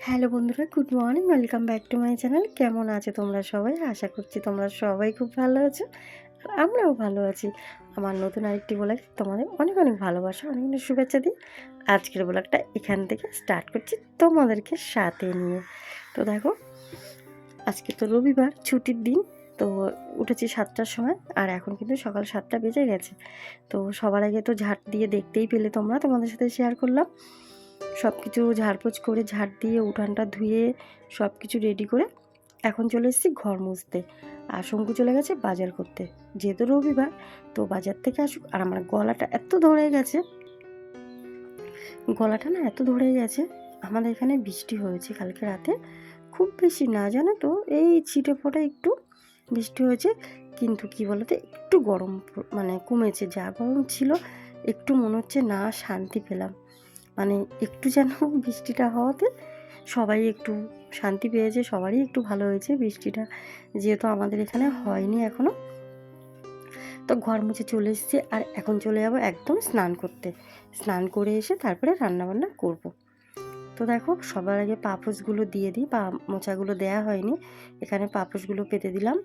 Hello বন্ধুরা, good morning. Welcome back to my channel. কেমন আছো তোমরা সবাই? আশা করছি তোমরা সবাই খুব ভালো আছো, আর আমরাও ভালো আছি। আমার নতুন আরেকটি ব্লগে তোমাদের অনেক অনেক ভালোবাসা, অনেক অনেক শুভেচ্ছা দিই। আজকের ব্লগটা এখান থেকে স্টার্ট করছি তোমাদেরকে সাথে নিয়ে। তো দেখো, আজকে তো রবিবার, ছুটির দিন। তো উঠেছি 7টার সময়, আর এখন কিন্তু সকাল 7টা বেজে গেছে। তো সবার আগে তো ঝাঁট দিয়ে দেখতেই পেলে তোমরা, তোমাদের সাথে শেয়ার করলাম। সব কিছু ঝাড়পোছ করে ঝাড় দিয়ে উঠানটা ধুয়ে সব কিছু রেডি করে এখন চলে এসেছি ঘর মুছতে। আর শঙ্কু চলে গেছে বাজার করতে, যেহেতু রবিবার। তো বাজার থেকে আসুক। আর আমার গলাটা এত ধরে গেছে, গলাটা না এত ধরে গেছে। আমাদের এখানে বৃষ্টি হয়েছে কালকে রাতে, খুব বেশি না জানো তো, এই ছিটে ফোটা একটু বৃষ্টি হয়েছে। কিন্তু কি বলতো, একটু গরম মানে কমেছে। যা গরম ছিল, একটু মনে হচ্ছে না শান্তি পেলাম। মানে একটু যেন বৃষ্টিটা হওয়াতে সবাই একটু শান্তি পেয়েছে, সবারই একটু ভালো হয়েছে বৃষ্টিটা, যেহেতু আমাদের এখানে হয়নি এখনও। তো ঘর মুছে চলে এসেছি, আর এখন চলে যাব একদম স্নান করতে। স্নান করে এসে তারপরে রান্নাবান্না করব। তো দেখো, সবার আগে পাপোশগুলো দিয়ে দিই, পা মোছাগুলো দেওয়া হয়নি, এখানে পাপোশগুলো পেতে দিলাম।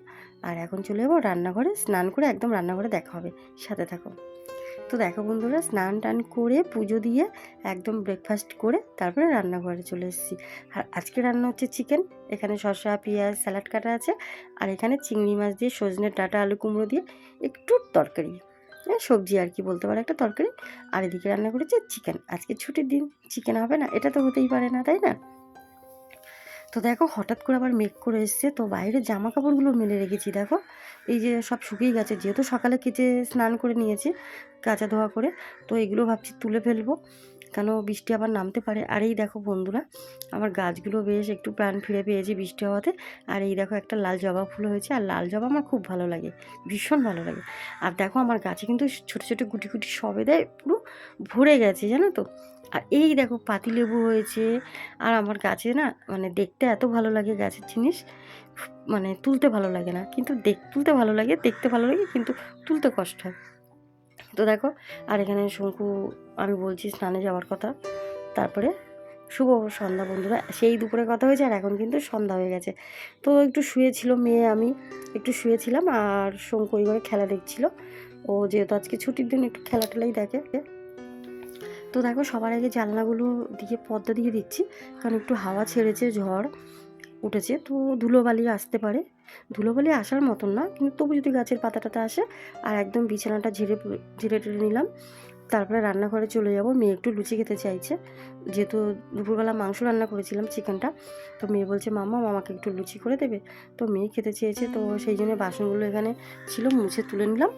আর এখন চলে যাবো রান্নাঘরে, স্নান করে একদম রান্নাঘরে দেখা হবে, সাথে থাকো। তো দেখো বন্ধুরা, স্নান টান করে পুজো দিয়ে একদম ব্রেকফাস্ট করে তারপরে রান্নাঘরে চলে এসেছি। আর আজকে রান্না হচ্ছে চিকেন। এখানে শসা, পেঁয়াজ, স্যালাড কাটা আছে। আর এখানে চিংড়ি মাছ দিয়ে, সজনের ডাঁটা, আলু কুমড়ো দিয়ে একটু তরকারি, সবজি আর কি বলতে পারো, একটা তরকারি। আর এদিকে রান্না করেছে চিকেন। আজকে ছুটির দিন, চিকেন হবে না? এটা তো হতেই পারে না, তাই না? তো দেখো, হঠাৎ করে আবার মেঘ করে এসছে। তো বাইরে জামা কাপড়গুলো মেলে রেখেছি, দেখো এই যে সব শুকিয়ে গেছে, যেহেতু সকালে কেচে স্নান করে নিয়েছি কাচা ধোয়া করে। তো এগুলো ভাবছি তুলে ফেলবো, কেন বৃষ্টি আবার নামতে পারে। আর এই দেখো বন্ধুরা, আমার গাছগুলো বেশ একটু প্রাণ ফিরে পেয়েছে বৃষ্টি হওয়াতে। আর এই দেখো, একটা লাল জবা ফুল হয়েছে। আর লাল জবা আমার খুব ভালো লাগে, ভীষণ ভালো লাগে। আর দেখো, আমার গাছে কিন্তু ছোটো ছোটো গুটি গুটি সবেদায় পুরো ভরে গেছে, জানো তো। আর এই দেখো, পাতিলেবু হয়েছে। আর আমার গাছে না, মানে দেখতে এত ভালো লাগে গাছের জিনিস, মানে তুলতে ভালো লাগে না, কিন্তু তুলতে ভালো লাগে, দেখতে ভালো লাগে, কিন্তু তুলতে কষ্ট হয়। তো দেখো, আর এখানে শঙ্কু, আমি বলছি স্নানে যাওয়ার কথা। তারপরে শুভ সন্ধ্যা বন্ধুরা, সেই দুপুরে কথা হয়েছে, আর এখন কিন্তু সন্ধ্যা হয়ে গেছে। তো একটু শুয়েছিল মেয়ে, আমি একটু শুয়েছিলাম, আর শঙ্কু ওই ঘরে খেলা দেখছিল। ও যেহেতু আজকে ছুটির দিন, একটু খেলা টেলাই দেখে। তো দেখো, সবার আগে জানলাগুলো দিয়ে পর্দা দিয়ে দিচ্ছি, কারণ একটু হাওয়া ছেড়েছে, ঝড় উঠেছে, তো ধুলোবালি আসতে পারে। ধুলোবালি আসার মতন না, কিন্তু তবু যদি গাছের পাতা টাতা আসে। আর একদম বিছানাটা ঝেড়ে ঝেড়ে টেড়ে নিলাম। তারপরে রান্নাঘরে চলে যাব। মেয়ে একটু লুচি খেতে চাইছে, যেহেতু দুপুরবেলা মাংস রান্না করেছিলাম, চিকেনটা। তো মেয়ে বলছে, মাম্মা আমাকে একটু লুচি করে দেবে। তো মেয়ে খেতে চেয়েছে, তো সেই জন্য বাসনগুলো এখানে ছিল, মুছে তুলে নিলাম।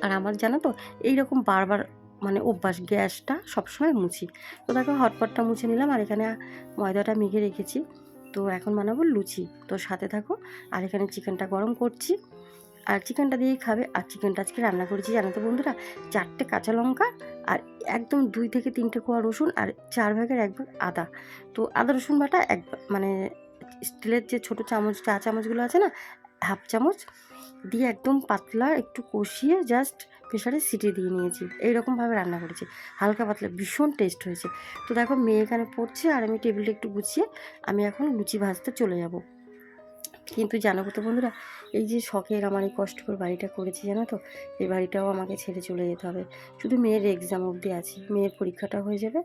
আর আমার জানো তো, এইরকম বারবার মানে অভ্যাস, গ্যাসটা সবসময় মুছি। তো দেখো, হটপটটা মুছে নিলাম, আর এখানে ময়দাটা মেখে রেখেছি। তো এখন বানাবো লুচি, তো সাথে থাকো। আর এখানে চিকেনটা গরম করছি, আর চিকেনটা দিয়েই খাবে। আর চিকেনটা আজকে রান্না করেছি জানো তো বন্ধুরা, 4টে কাঁচা লঙ্কা, আর একদম 2 থেকে 3টে কোয়া রসুন, আর 4 ভাগের 1 ভাগ আদা। তো আদা রসুন বাটা মানে স্টিলের যে ছোটো চামচ, চা চামচগুলো আছে না, হাফ চামচ দিয়ে একদম পাতলা একটু কষিয়ে জাস্ট প্রেশারে সিটি দিয়ে নিয়েছি। এইরকমভাবে রান্না করেছি, হালকা পাতলা, ভীষণ টেস্ট হয়েছে। তো দেখো, মেয়ে এখানে পড়ছে, আর আমি টেবিলটা একটু গুছিয়ে আমি এখন লুচি ভাজতে চলে যাব। কিন্তু জানো তো বন্ধুরা, এই যে শখের আমার এই কষ্টকর বাড়িটা করেছি জানো তো, এই বাড়িটাও আমাকে ছেড়ে চলে যেতে হবে। শুধু মেয়ের এক্সাম অবধি আছি, মেয়ের পরীক্ষাটা হয়ে যাবে,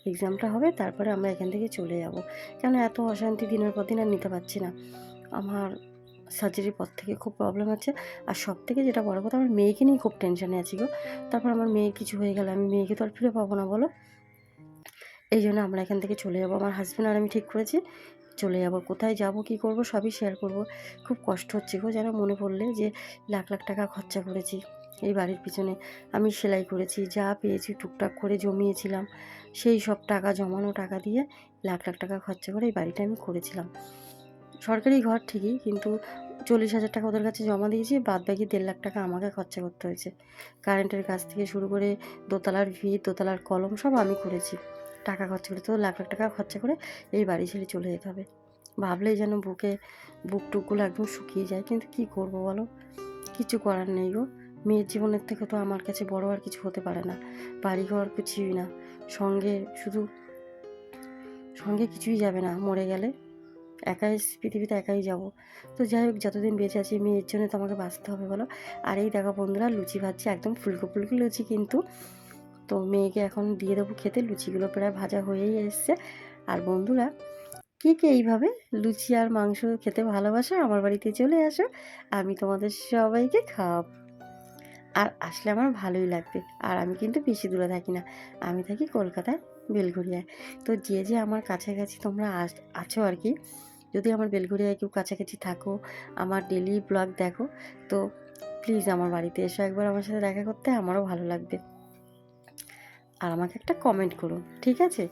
এক্সামটা হবে, তারপরে আমরা এখান থেকে চলে যাব। কেন এত অশান্তি দিনের পর দিন আর নিতে পারছি না। আমার সার্জারির পর থেকে খুব প্রবলেম হচ্ছে। আর সব থেকে যেটা বড় কথা, আমার মেয়েকে নিয়ে খুব টেনশানে আছি গো। তারপর আমার মেয়ের কিছু হয়ে গেলে আমি মেয়েকে তো আর ফিরে পাবো না, বলো। এই জন্য আমরা এখান থেকে চলে যাবো, আমার হাজব্যান্ড আর আমি ঠিক করেছি চলে যাব। কোথায় যাব, কি করব, সবই শেয়ার করব। খুব কষ্ট হচ্ছে গো, যেন মনে পড়লে যে লাখ লাখ টাকা খরচা করেছি এই বাড়ির পিছনে। আমি সেলাই করেছি, যা পেয়েছি টুকটাক করে জমিয়েছিলাম, সেই সব টাকা, জমানো টাকা দিয়ে লাখ লাখ টাকা খরচা করে এই বাড়িটা আমি করেছিলাম। সরকারি ঘর ঠিকই, কিন্তু 40,000 টাকা ওদের কাছে জমা দিয়েছি, বাদ বাকি 1.5 লাখ টাকা আমাকে খরচা করতে হয়েছে। কারেন্টের কাজ থেকে শুরু করে দোতলার ভিত, দোতলার কলম সব আমি করেছি, টাকা খরচা করে। তো লাখ লাখ টাকা খরচা করে এই বাড়ি ছেড়ে চলে যেতে হবে, ভাবলেই যেন বুক টুকগুলো একদম শুকিয়ে যায়। কিন্তু কি করব বলো, কিছু করার নেই গো। মেয়ের জীবনের থেকে তো আমার কাছে বড় আর কিছু হতে পারে না, বাড়ি ঘর কিছুই না, সঙ্গে শুধু সঙ্গে কিছুই যাবে না, মরে গেলে একাই পৃথিবীতে একাই যাব। তো যাই হোক, যতদিন বেঁচে আছি মেয়ের জন্য তো আমাকে বাঁচতে হবে বলো। আর এই দেখো বন্ধুরা, লুচি ভাজছি, একদম ফুলকো ফুলকো লুচি কিন্তু। তো মেয়েকে এখন দিয়ে দেবো খেতে। লুচিগুলো প্রায় ভাজা হয়েই এসছে। আর বন্ধুরা, কে কে এইভাবে লুচি আর মাংস খেতে ভালোবাসো আমার বাড়িতে চলে আসো, আমি তোমাদের সবাইকে খাওয়াবো। আর আসলে আমার ভালোই লাগবে। আর আমি কিন্তু বেশি দূরে থাকি না, আমি থাকি কলকাতায় বেলঘরিয়ায়। তো যে যে আমার কাছাকাছি তোমরা আছো আর কি, যদি আমার বেলঘরিয়ায় কেউ কাছাকাছি থাকো, আমার ডেলি ব্লগ দেখো, তো প্লিজ আমার বাড়িতে এসো একবার আমার সাথে দেখা করতে, আমারও ভালো লাগবে। আর আমাকে একটা কমেন্ট করো, ঠিক আছে?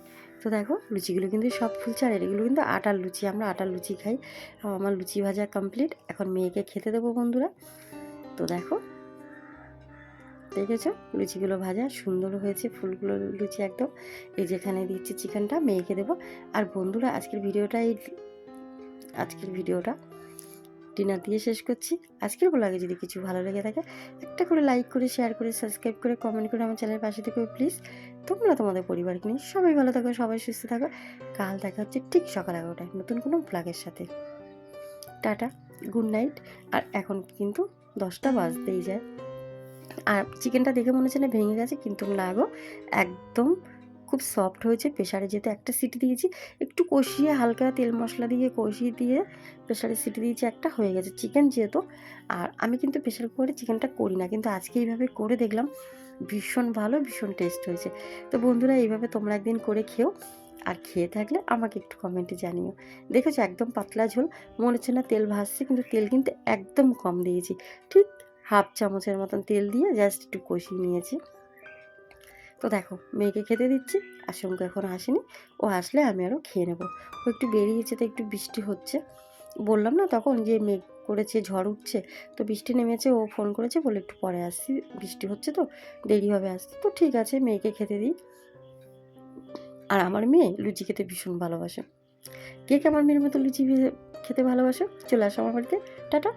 তো দেখো লুচিগুলো কিন্তু সব ফুলছে, আর এগুলো কিন্তু আটার লুচি, আমরা আটার লুচি খাই। আমার লুচি ভাজা কমপ্লিট, এখন মেয়েকে খেতে দেবো বন্ধুরা। তো দেখো, দেখেছো লুচিগুলো ভাজা সুন্দর হয়েছে, ফুলগুলো লুচি একদম। এই যেখানে দিচ্ছি চিকেনটা, মেয়েকে দেবো। আর বন্ধুরা, আজকের ভিডিওটা ডিনার দিয়ে শেষ করছি। আজকের ব্লগে যদি কিছু ভালো লেগে থাকে, একটা করে লাইক করে, শেয়ার করে, সাবস্ক্রাইব করে, কমেন্ট করে আমার চ্যানেলের পাশে থেকে প্লিজ। তোমরা তোমাদের পরিবারকে নিয়ে সবাই ভালো থাকো, সবাই সুস্থ থাকো। কাল দেখা হচ্ছে ঠিক সকাল 11টায় নতুন কোনো ব্লগের সাথে। Tata, good night. আর এখন কিন্তু 10টা বাজতেই যায়। আর চিকেনটা দেখে মনে হচ্ছে না ভেঙে গেছে, কিন্তু না গো, একদম খুব সফট হয়েছে। প্রেশারে যেহেতু একটা সিটি দিয়েছি, একটু কষিয়ে হালকা তেল মশলা দিয়ে কষিয়ে দিয়ে প্রেশারে সিটি দিয়েছি, একটা হয়ে গেছে চিকেন যেহেতু। আর আমি কিন্তু প্রেশার কুকারে চিকেনটা করি না, কিন্তু আজকে এইভাবে করে দেখলাম, ভীষণ ভালো, ভীষণ টেস্ট হয়েছে। তো বন্ধুরা, এইভাবে তোমরা একদিন করে খেও, আর খেয়ে থাকলে আমাকে একটু কমেন্টে জানিও। দেখেছো একদম পাতলা ঝোল, মনে হচ্ছে না তেল ভাসছে, কিন্তু তেল কিন্তু একদম কম দিয়েছি, ঠিক হাফ চামচের মতন তেল দিয়ে জাস্ট একটু কষিয়ে নিয়েছি। তো দেখো মেয়েকে খেতে দিচ্ছি, আর শঙ্কু এখনও আসেনি, ও আসলে আমি আরও খেয়ে নেবো। ও একটু বেরিয়েছে, তো একটু বৃষ্টি হচ্ছে, বললাম না তখন যে মেঘ করেছে, ঝড় উঠছে, তো বৃষ্টি নেমেছে। ও ফোন করেছে, বলে একটু পরে আসছি, বৃষ্টি হচ্ছে তো দেরি হবে আসতে। তো ঠিক আছে, মেয়েকে খেতে দিই। আর আমার মেয়ে লুচি খেতে ভীষণ ভালোবাসে। কে কে আমার মেয়ের মতো লুচি খেতে ভালোবাসে, চলে আসো আমার বাড়িতে। টাটা।